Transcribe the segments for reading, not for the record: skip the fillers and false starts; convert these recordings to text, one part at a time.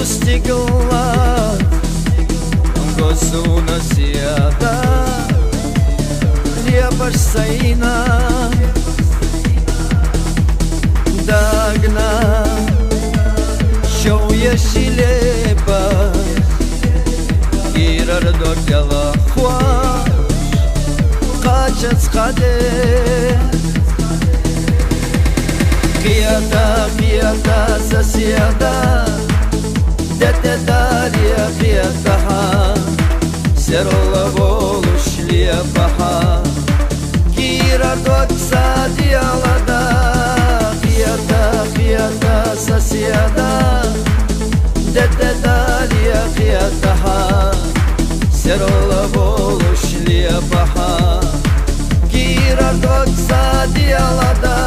Стекла, госу на Седа, лепаш сайна, дагна, шоу еши лепа, ирар дортяла хуаш, качац хаде, Кхета соседа. Дете дарья Кхета, серола волу шлепаха, кира докса диалада, Кхета соседа. Дете дарья Кхета, серола волу шлепаха, кира докса диалада.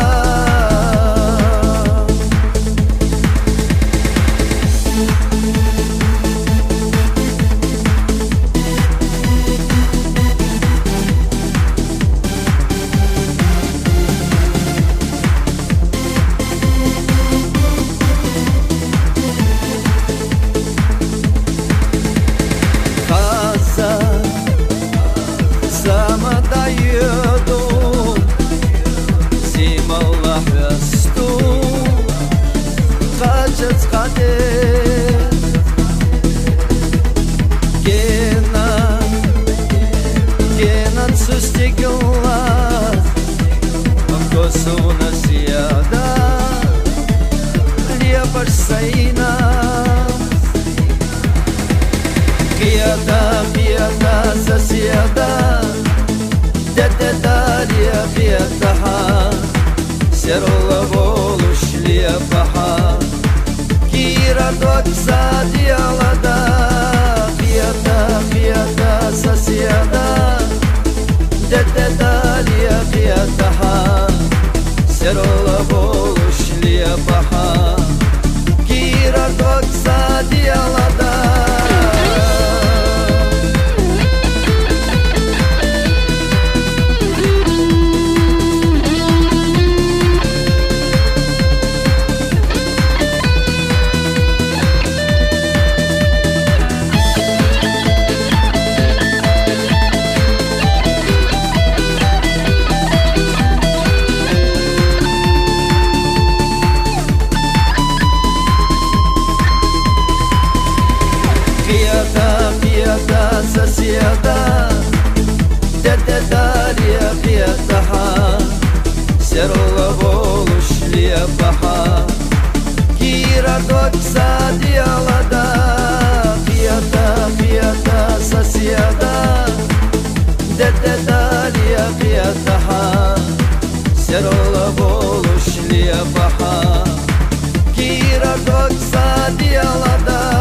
Кхета соседа, дете дарья Кхета, серола волу шлепаха, кира докса диалада, Кхета соседа, дете дарья Кхета, серола волу шлепаха, кира докса диалада. Кхета соседа, дете дарья Кхета, серола волу шлепаха, кира докса диалада, Кхета соседа, дете дарья Кхета, серола волу шлепаха, кира докса диалада.